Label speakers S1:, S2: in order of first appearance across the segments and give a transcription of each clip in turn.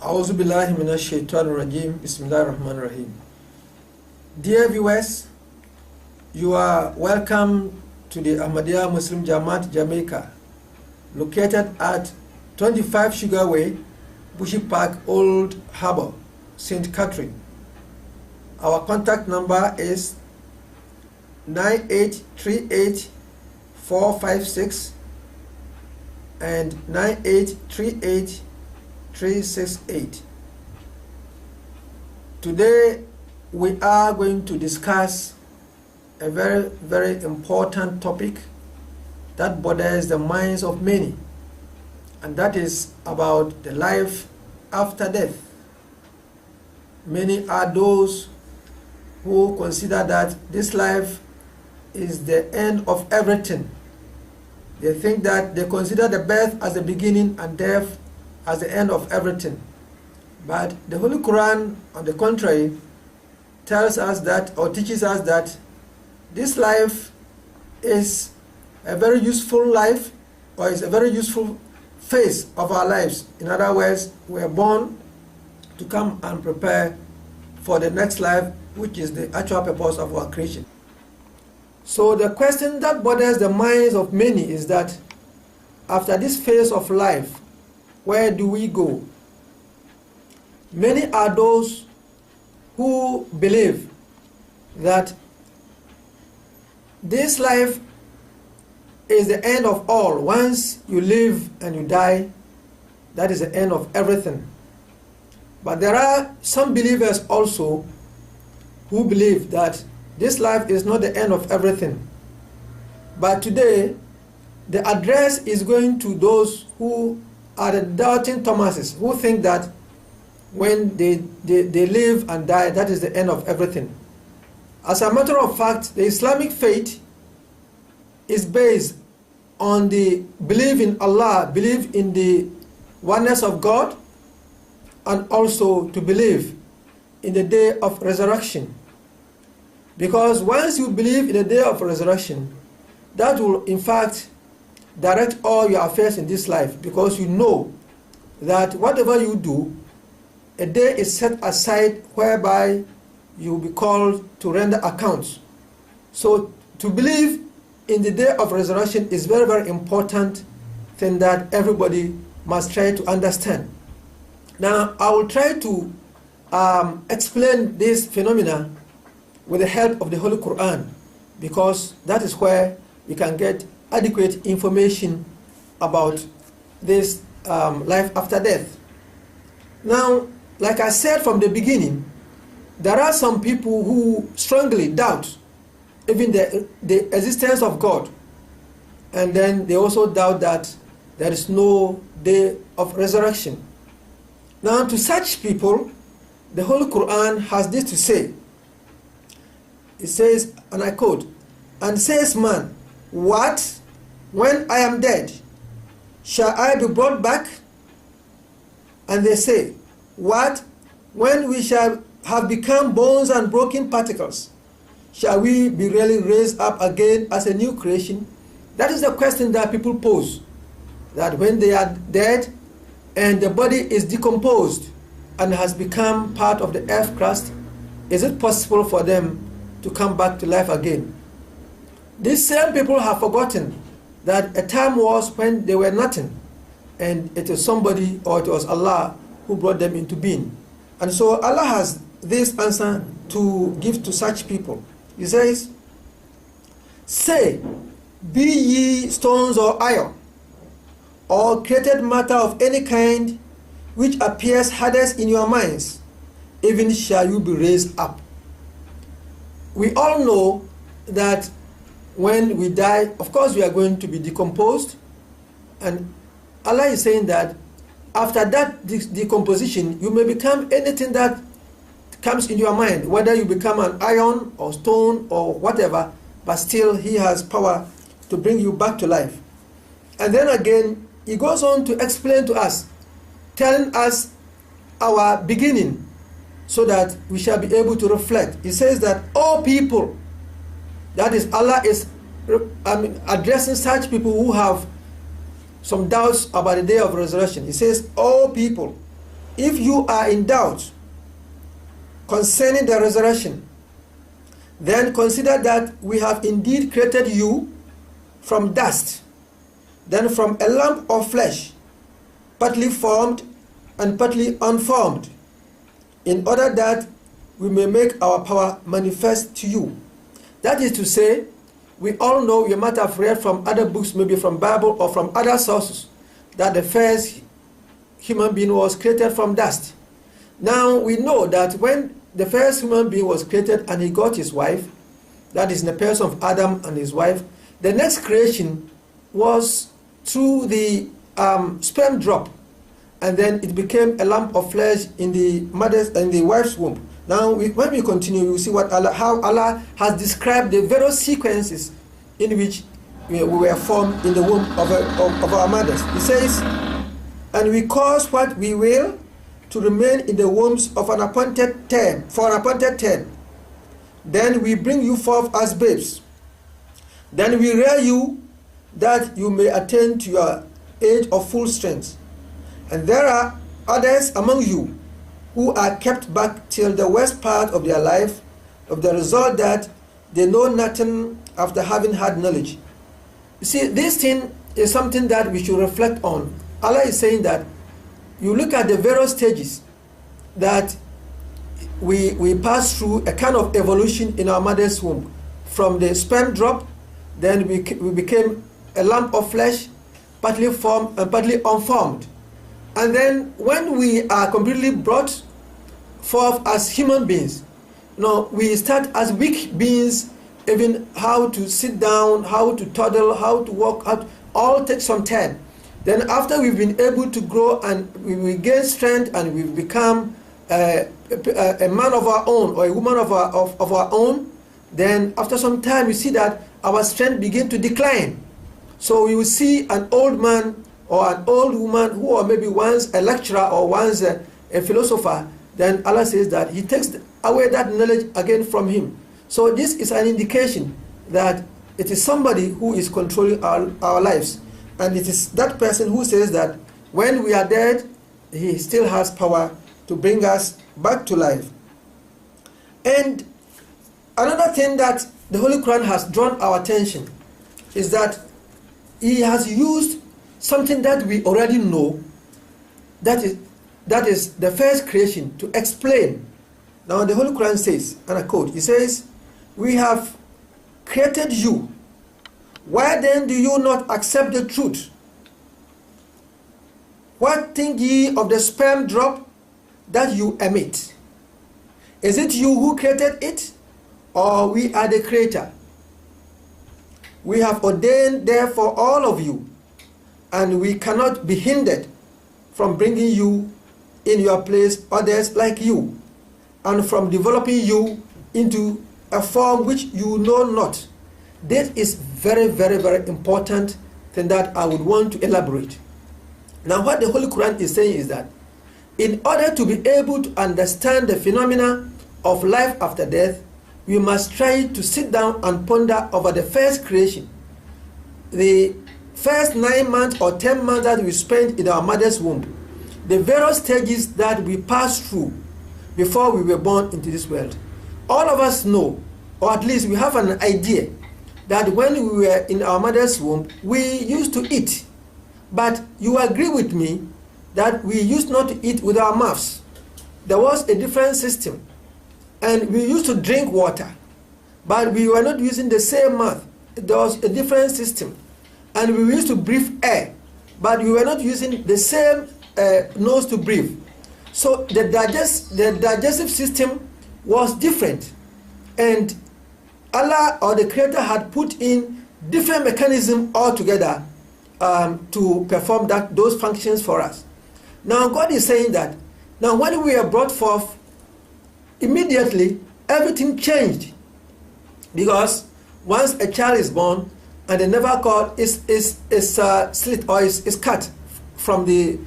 S1: A'udhu billahi minash shaitanir rajim. Bismillahir Rahmanir Rahim. Dear viewers, you are welcome to the Ahmadiyya Muslim Jama'at Jamaica, located at 25 Sugar Way, Bushy Park, Old Harbour, St. Catherine. Our contact number is 9838456 and 9838368. Today we are going to discuss a very, very important topic that bothers the minds of many, and that is about the life after death. Many are those who consider that this life is the end of everything. They think that they consider the birth as the beginning and death as the end of everything. But the Holy Quran, on the contrary, tells us that, or teaches us that, this life is a very useful life, or is a very useful phase of our lives. In other words, we are born to come and prepare for the next life, which is the actual purpose of our creation. So the question that bothers the minds of many is that after this phase of life, where do we go? Many are those who believe that this life is the end of all. Once you live and you die, that is the end of everything. But there are some believers also who believe that this life is not the end of everything. But today, the address is going to those who are the doubting Thomases, who think that when they live and die, that is the end of everything. As a matter of fact, the Islamic faith is based on the belief in Allah, belief in the oneness of God, and also to believe in the day of resurrection. Because once you believe in the day of resurrection, that will in fact direct all your affairs in this life, because you know that whatever you do, a day is set aside whereby you will be called to render accounts. So to believe in the day of resurrection is very, very important thing that everybody must try to understand. Now, I will try to explain this phenomena with the help of the Holy Quran, because that is where we can get adequate information about this life after death. Now, like I said from the beginning, there are some people who strongly doubt even the existence of God, and then they also doubt that there is no day of resurrection. Now, to such people, the Holy Quran has this to say. It says, and I quote, "And says man, what? When I am dead, shall I be brought back? And they say, what? When we shall have become bones and broken particles, shall we be really raised up again as a new creation?" That is the question that people pose. That when they are dead and the body is decomposed and has become part of the earth crust, is it possible for them to come back to life again? These same people have forgotten that a time was when they were nothing, and it is somebody, or it was Allah, who brought them into being. And so Allah has this answer to give to such people. He says, "Say, be ye stones or iron, or created matter of any kind, which appears hardest in your minds, even shall you be raised up." We all know that when we die, of course we are going to be decomposed, and Allah is saying that after that decomposition, you may become anything that comes in your mind, whether you become an iron or stone or whatever, but still He has power to bring you back to life. And then again, He goes on to explain to us, telling us our beginning, so that we shall be able to reflect. He says that all people, that is, Allah is addressing such people who have some doubts about the day of resurrection. He says, all people, if you are in doubt concerning the resurrection, then consider that we have indeed created you from dust, then from a lump of flesh, partly formed and partly unformed, in order that we may make our power manifest to you. That is to say, we all know, you might have read from other books, maybe from Bible or from other sources, that the first human being was created from dust. Now we know that when the first human being was created and he got his wife, that is in the person of Adam and his wife, the next creation was through the sperm drop, and then it became a lump of flesh in the mother's and the wife's womb. Now, when we continue, we will see how Allah has described the various sequences in which we were formed in the womb of our mothers. He says, "And we cause what we will to remain in the wombs of an appointed term, for an appointed term. Then we bring you forth as babes. Then we rear you that you may attain to your age of full strength. And there are others among you who are kept back till the worst part of their life, of the result that they know nothing after having had knowledge." You see, this thing is something that we should reflect on. Allah is saying that you look at the various stages that we pass through, a kind of evolution in our mother's womb. From the sperm drop, then we became a lump of flesh, partly formed and partly unformed. And then when we are completely brought forth as human beings, we start as weak beings, even how to sit down, how to toddle, how to walk out, all takes some time. Then after we've been able to grow and we gain strength and we've become a man of our own or a woman of our own, then after some time we see that our strength begin to decline. So we will see an old man or an old woman who or maybe once a lecturer or once a philosopher, then Allah says that He takes away that knowledge again from him. So this is an indication that it is somebody who is controlling our lives. And it is that person who says that when we are dead, He still has power to bring us back to life. And another thing that the Holy Quran has drawn our attention is that He has used something that we already know, that is the first creation, to explain. Now the Holy Quran says, and I quote, it says, "We have created you. Why then do you not accept the truth? What think ye of the sperm drop that you emit? Is it you who created it, or we are the creator? We have ordained therefore all of you, and we cannot be hindered from bringing you in your place others like you, and from developing you into a form which you know not." This is very, very, very important thing that I would want to elaborate. Now what the Holy Quran is saying is that in order to be able to understand the phenomena of life after death, we must try to sit down and ponder over the first creation. The first 9 months or 10 months that we spent in our mother's womb, the various stages that we passed through before we were born into this world. All of us know, or at least we have an idea, that when we were in our mother's womb, we used to eat. But you agree with me that we used not to eat with our mouths. There was a different system. And we used to drink water, but we were not using the same mouth. There was a different system. And we used to breathe air, but we were not using the same nose to breathe. So the digestive system was different. And Allah or the Creator had put in different mechanisms altogether to perform those functions for us. Now God is saying that now when we are brought forth, immediately everything changed, because once a child is born and the navel cord is slit or is cut from the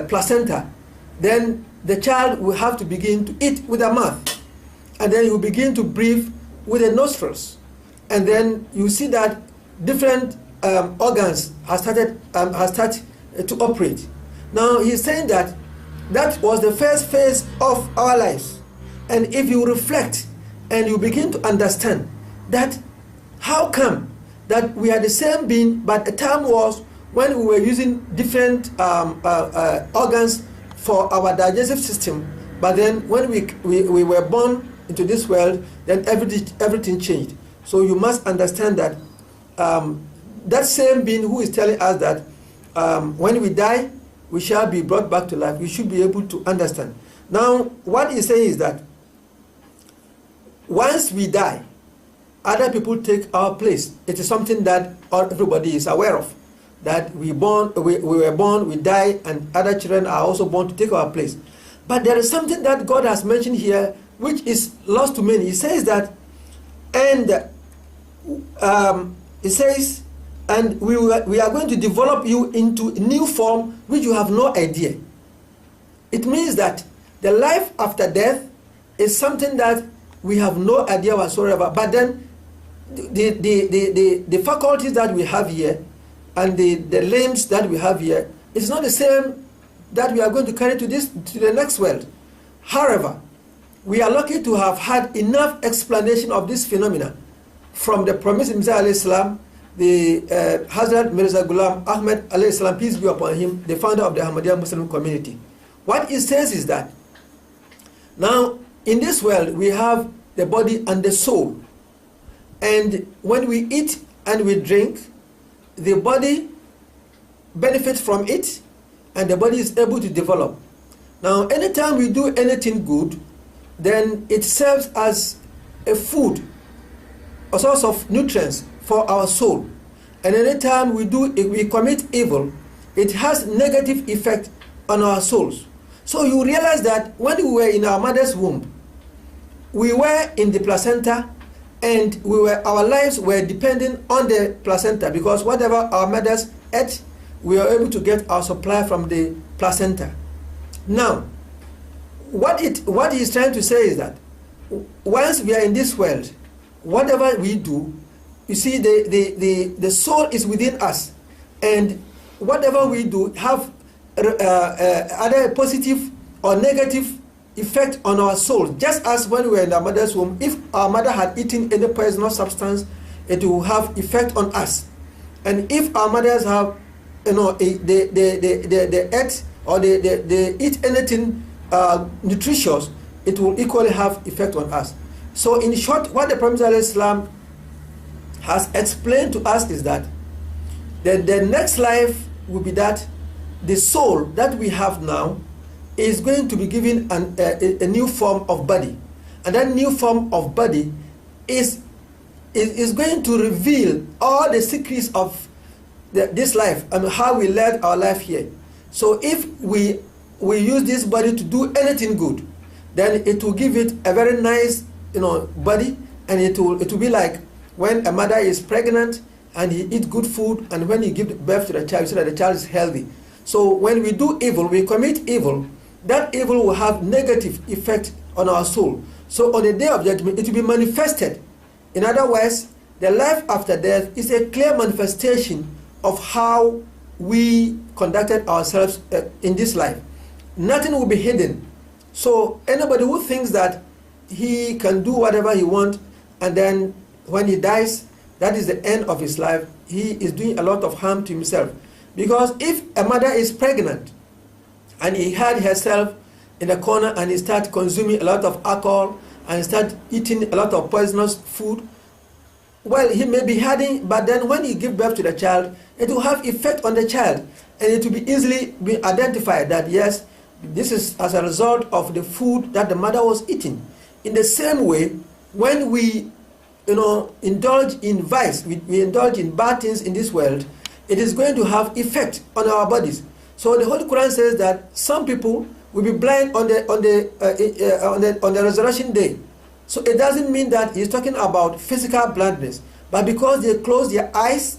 S1: placenta, then the child will have to begin to eat with the mouth, and then he will begin to breathe with the nostrils, and then you see that different organs have started to operate. Now he's saying that that was the first phase of our lives. And if you reflect and you begin to understand that how come that we are the same being, but the time was when we were using different organs for our digestive system, but then when we were born into this world, then everything changed. So you must understand that that same being who is telling us that when we die, we shall be brought back to life, you should be able to understand. Now, what he's saying is that once we die, other people take our place. It is something that everybody is aware of. That we were born, we die, and other children are also born to take our place. But there is something that God has mentioned here which is lost to many. He says that, and he says, and we are going to develop you into a new form which you have no idea. It means that the life after death is something that we have no idea whatsoever. But then the faculties that we have here and the limbs that we have here is not the same that we are going to carry to the next world. However, we are lucky to have had enough explanation of this phenomena from the promised Messiah alayhi salam, the Hazrat Mirza Ghulam Ahmad alayhi salam, peace be upon him, the founder of the Ahmadiyya Muslim community. What he says is that now in this world we have the body and the soul, and when we eat and we drink, the body benefits from it and the body is able to develop. Now anytime we do anything good, then it serves as a food, a source of nutrients for our soul. And anytime we commit evil, it has negative effect on our souls. So you realize that when we were in our mother's womb, we were in the placenta, and our lives were depending on the placenta, because whatever our mothers ate, we were able to get our supply from the placenta. Now, what he's trying to say is that once we are in this world, whatever we do, you see, the soul is within us, and whatever we do have either positive or negative effect on our soul. Just as when we were in our mother's womb, if our mother had eaten any poisonous substance, it will have effect on us. And if our mothers have, they eat or they eat anything nutritious, it will equally have effect on us. So in short, what the Prophet ﷺ has explained to us is that the next life will be that the soul that we have now is going to be given a new form of body, and that new form of body is going to reveal all the secrets of this life and how we led our life here. So if we use this body to do anything good, then it will give it a very nice body, and it will be like when a mother is pregnant and he eats good food, and when he gives birth to the child, so that the child is healthy. So when we do evil, we commit evil, that evil will have negative effect on our soul. So on the day of judgment, it will be manifested. In other words, the life after death is a clear manifestation of how we conducted ourselves in this life. Nothing will be hidden. So anybody who thinks that he can do whatever he wants, and then when he dies, that is the end of his life, he is doing a lot of harm to himself. Because if a mother is pregnant and he had herself in a corner and he starts consuming a lot of alcohol and start eating a lot of poisonous food, well, he may be hiding, but then when he gives birth to the child, it will have effect on the child, and it will be easily be identified that yes, this is as a result of the food that the mother was eating. In the same way, when we indulge in vice, we indulge in bad things in this world, it is going to have effect on our bodies. So the Holy Quran says that some people will be blind on the resurrection day. So it doesn't mean that he's talking about physical blindness, but because they close their eyes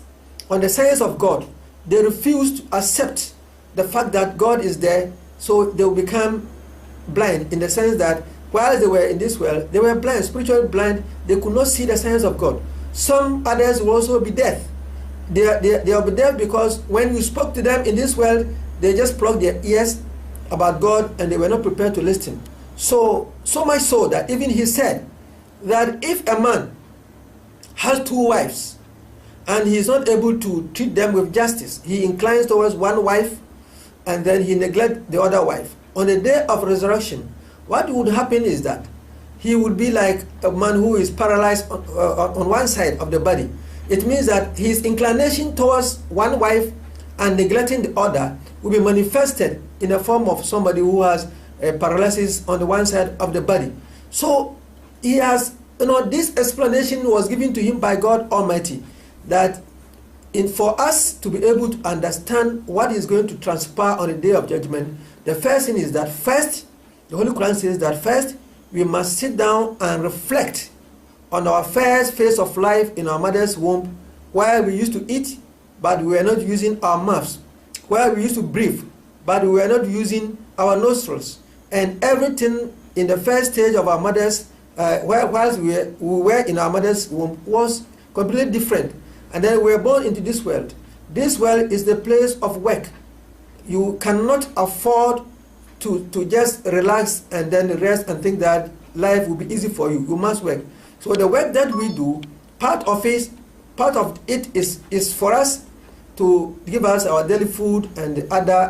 S1: on the science of God, they refuse to accept the fact that God is there, so they will become blind, in the sense that while they were in this world, they were blind, spiritually blind, they could not see the science of God. Some others will also be deaf. They will be deaf because when you spoke to them in this world, they just plugged their ears about God and they were not prepared to listen. So much so that even he said that if a man has 2 wives and he is not able to treat them with justice, he inclines towards one wife and then he neglects the other wife. On the day of resurrection, what would happen is that he would be like a man who is paralyzed on one side of the body. It means that his inclination towards one wife and neglecting the other will be manifested in the form of somebody who has a paralysis on the one side of the body. So he has, this explanation was given to him by God Almighty, that for us to be able to understand what is going to transpire on the day of judgment, the first thing is that first, the Holy Quran says that first, we must sit down and reflect on our first phase of life in our mother's womb, where we used to eat, but we were not using our mouths, where we used to breathe, but we were not using our nostrils, and everything in the first stage of our mother's, whilst we were in our mother's womb, was completely different. And then we were born into this world. This world is the place of work. You cannot afford to just relax and then rest and think that life will be easy for you. You must work. So the work that we do, part of it is for us to give us our daily food and the other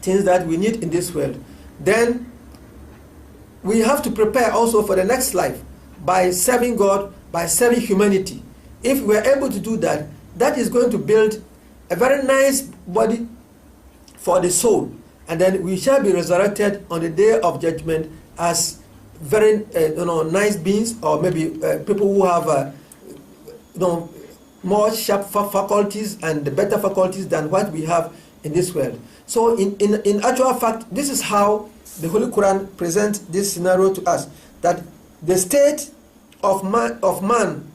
S1: things that we need in this world. Then we have to prepare also for the next life by serving God, by serving humanity. If we are able to do that, that is going to build a very nice body for the soul. And then we shall be resurrected on the day of judgment as very nice beings, or maybe people who have more sharp faculties and better faculties than what we have in this world. So in actual fact, this is how the Holy Quran presents this scenario to us, that the state of man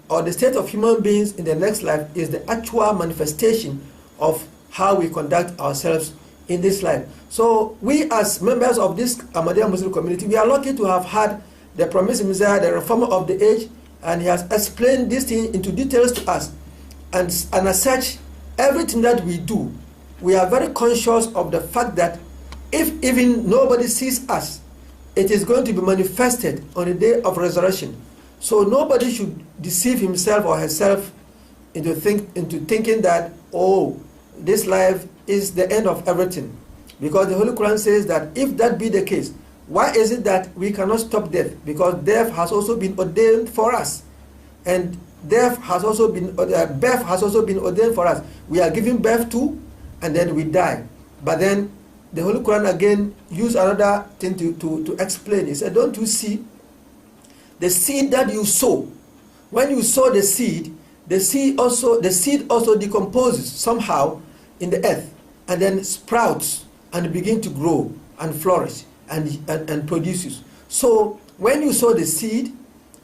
S1: or the state of human beings in the next life is the actual manifestation of how we conduct ourselves in this life. So we as members of this Ahmadiyya Muslim community, we are lucky to have had the promised Messiah, the reformer of the age, and he has explained this thing into details to us. And as such, everything that we do, we are very conscious of the fact that if even nobody sees us, it is going to be manifested on the day of resurrection. So nobody should deceive himself or herself into thinking that, oh, this life is the end of everything. Because the Holy Quran says that if that be the case, why is it that we cannot stop death? Because death has also been ordained for us. And birth has also been ordained for us. We are giving birth to, and then we die. But then the Holy Quran again used another thing to explain. He said, don't you see the seed that you sow? When you sow the seed also decomposes somehow in the earth, and then sprouts and begin to grow and flourish and produces. So when you sow the seed,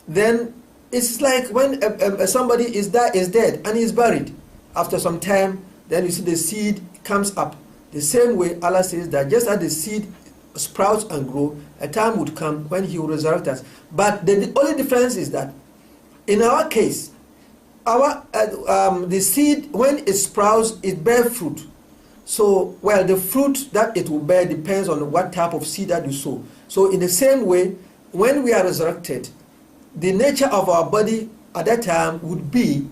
S1: then it's like when somebody is dead and is buried. After some time, then you see the seed comes up. The same way Allah says that just as the seed sprouts and grow, a time would come when He will resurrect us. But the only difference is that in our case, the seed, when it sprouts, it bears fruit. So, well, the fruit that it will bear depends on what type of seed that you sow. So in the same way, when we are resurrected, the nature of our body at that time would be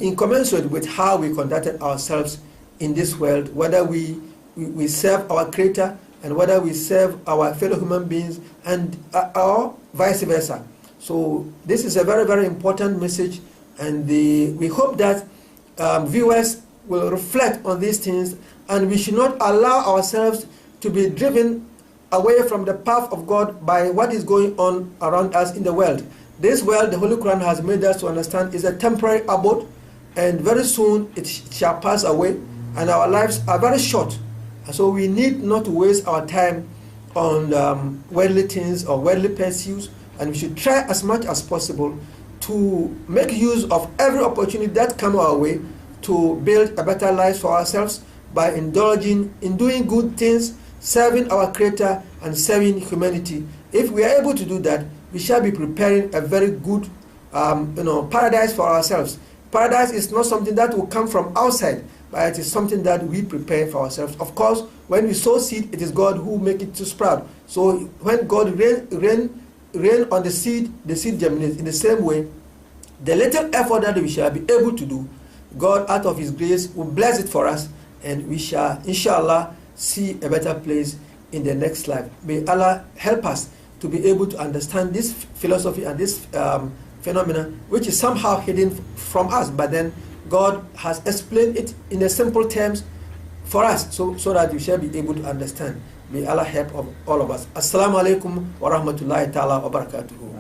S1: incommensurate with how we conducted ourselves in this world, whether we serve our Creator and whether we serve our fellow human beings, and or vice versa. So this is a very, very important message, and we hope that viewers will reflect on these things, and we should not allow ourselves to be driven away from the path of God by what is going on around us in the world. This world, the Holy Quran has made us to understand, is a temporary abode, and very soon it shall pass away, and our lives are very short. So we need not to waste our time on worldly things or worldly pursuits, and we should try as much as possible to make use of every opportunity that comes our way to build a better life for ourselves by indulging in doing good things, serving our Creator and serving humanity. If we are able to do that, we shall be preparing a very good paradise for ourselves. Paradise is not something that will come from outside, but it is something that we prepare for ourselves. Of course, when we sow seed, it is God who make it to sprout. So when God rain on the seed germinates. In the same way, the little effort that we shall be able to do, God out of His grace will bless it for us, and we shall, inshallah, see a better place in the next life. May Allah help us to be able to understand this philosophy and this phenomena, which is somehow hidden from us, but then God has explained it in a simple terms for us, so that we shall be able to understand. May Allah help all of us. Assalamu alaikum wa rahmatullahi ta'ala wa barakatuhu.